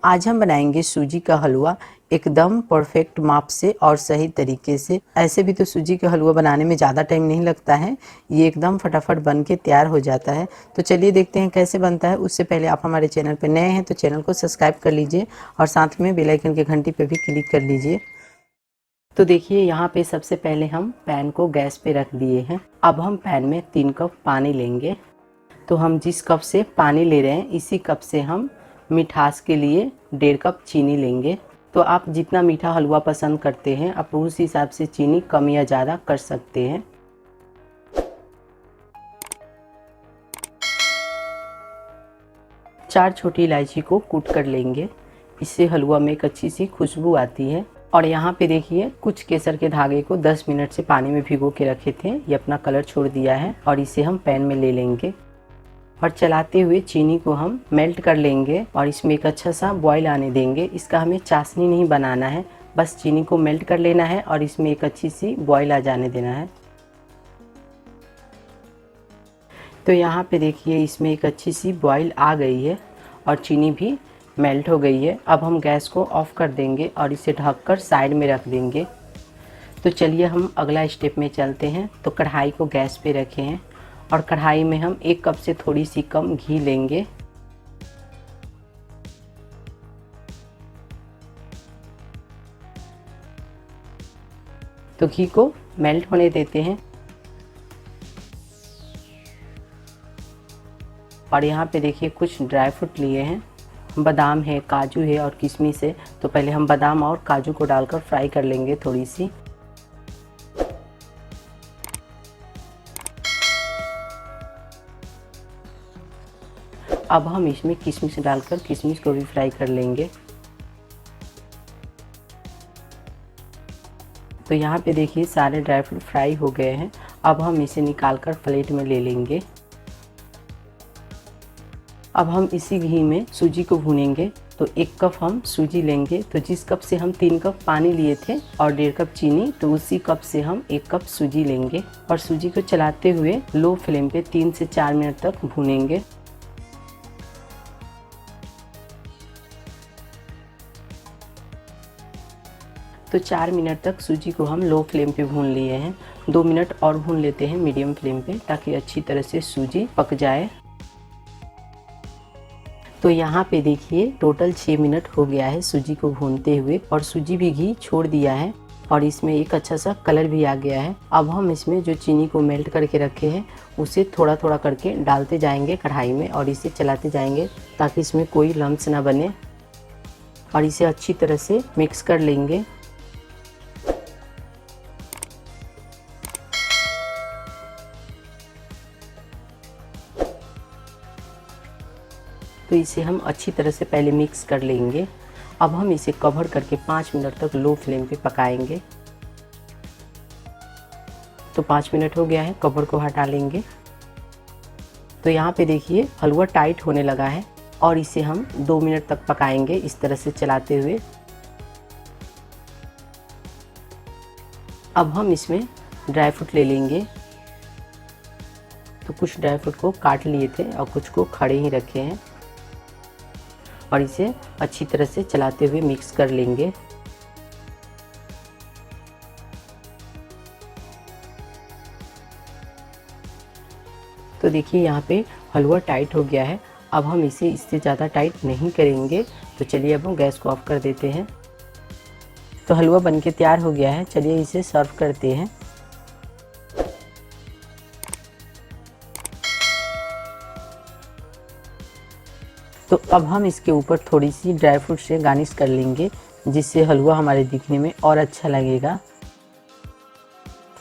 आज हम बनाएंगे सूजी का हलवा एकदम परफेक्ट माप से और सही तरीके से। ऐसे भी तो सूजी का हलवा बनाने में ज़्यादा टाइम नहीं लगता है, ये एकदम फटाफट बन के तैयार हो जाता है। तो चलिए देखते हैं कैसे बनता है। उससे पहले आप हमारे चैनल पर नए हैं तो चैनल को सब्सक्राइब कर लीजिए और साथ में बेल आइकन के घंटी पर भी क्लिक कर लीजिए। तो देखिए यहाँ पे सबसे पहले हम पैन को गैस पे रख दिए हैं। अब हम पैन में 3 कप पानी लेंगे। तो हम जिस कप से पानी ले रहे हैं इसी कप से हम मिठास के लिए 1.5 कप चीनी लेंगे। तो आप जितना मीठा हलवा पसंद करते हैं आप उस हिसाब से चीनी कम या ज़्यादा कर सकते हैं। चार छोटी इलायची को कूट कर लेंगे, इससे हलवा में एक अच्छी सी खुशबू आती है। और यहाँ पे देखिए कुछ केसर के धागे को 10 मिनट से पानी में भिगो के रखे थे, ये अपना कलर छोड़ दिया है और इसे हम पैन में ले लेंगे और चलाते हुए चीनी को हम मेल्ट कर लेंगे और इसमें एक अच्छा सा बॉईल आने देंगे। इसका हमें चाशनी नहीं बनाना है, बस चीनी को मेल्ट कर लेना है और इसमें एक अच्छी सी बॉईल आ जाने देना है। तो यहाँ पे देखिए इसमें एक अच्छी सी बॉईल आ गई है और चीनी भी मेल्ट हो गई है। अब हम गैस को ऑफ कर देंगे और इसे ढककर साइड में रख देंगे। तो चलिए हम अगला स्टेप में चलते हैं। तो कढ़ाई को गैस पे रखे हैं और कढ़ाई में हम 1 कप से थोड़ी सी कम घी लेंगे। तो घी को मेल्ट होने देते हैं और यहाँ पे देखिए कुछ ड्राई फ्रूट लिए हैं, बादाम है, काजू है और किशमिश है। तो पहले हम बादाम और काजू को डालकर फ्राई कर लेंगे थोड़ी सी। अब हम इसमें किशमिश डालकर किशमिश को भी फ्राई कर लेंगे। तो यहाँ पे देखिए सारे ड्राई फ्रूट फ्राई हो गए हैं। अब हम इसे निकालकर प्लेट में ले लेंगे। अब हम इसी घी में सूजी को भूनेंगे। तो 1 कप हम सूजी लेंगे। तो जिस कप से हम 3 कप पानी लिए थे और 1.5 कप चीनी, तो उसी कप से हम 1 कप सूजी लेंगे और सूजी को चलाते हुए लो फ्लेम पे 3 से 4 मिनट तक भूनेंगे। तो 4 मिनट तक सूजी को हम लो फ्लेम पे भून लिए हैं। 2 मिनट और भून लेते हैं मीडियम फ्लेम पे ताकि अच्छी तरह से सूजी पक जाए। तो यहाँ पे देखिए टोटल 6 मिनट हो गया है सूजी को भूनते हुए और सूजी भी घी छोड़ दिया है और इसमें एक अच्छा सा कलर भी आ गया है। अब हम इसमें जो चीनी को मेल्ट करके रखे हैं उसे थोड़ा थोड़ा करके डालते जाएंगे कढ़ाई में और इसे चलाते जाएंगे ताकि इसमें कोई लम्स ना बने और इसे अच्छी तरह से मिक्स कर लेंगे। तो इसे हम अच्छी तरह से पहले मिक्स कर लेंगे। अब हम इसे कवर करके 5 मिनट तक लो फ्लेम पे पकाएंगे। तो 5 मिनट हो गया है, कवर को हटा लेंगे। तो यहाँ पे देखिए हलवा टाइट होने लगा है और इसे हम 2 मिनट तक पकाएंगे इस तरह से चलाते हुए। अब हम इसमें ड्राई फ्रूट ले लेंगे। तो कुछ ड्राई फ्रूट को काट लिए थे और कुछ को खड़े ही रखे हैं और इसे अच्छी तरह से चलाते हुए मिक्स कर लेंगे। तो देखिए यहाँ पे हलवा टाइट हो गया है। अब हम इसे इससे ज़्यादा टाइट नहीं करेंगे। तो चलिए अब हम गैस को ऑफ कर देते हैं। तो हलवा बनके तैयार हो गया है, चलिए इसे सर्व करते हैं। तो अब हम इसके ऊपर थोड़ी सी ड्राई फ्रूट से गार्निश कर लेंगे जिससे हलवा हमारे दिखने में और अच्छा लगेगा।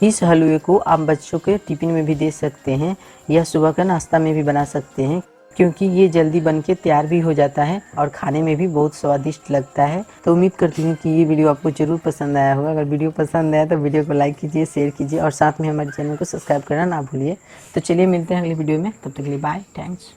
इस हलवे को आप बच्चों के टिफिन में भी दे सकते हैं या सुबह का नाश्ता में भी बना सकते हैं क्योंकि ये जल्दी बन के तैयार भी हो जाता है और खाने में भी बहुत स्वादिष्ट लगता है। तो उम्मीद करती हूँ कि ये वीडियो आपको जरूर पसंद आया होगा। अगर वीडियो पसंद आया तो वीडियो को लाइक कीजिए, शेयर कीजिए और साथ में हमारे चैनल को सब्सक्राइब करना ना भूलिए। तो चलिए मिलते हैं अगली वीडियो में, तब तक के लिए बाय, थैंक्स।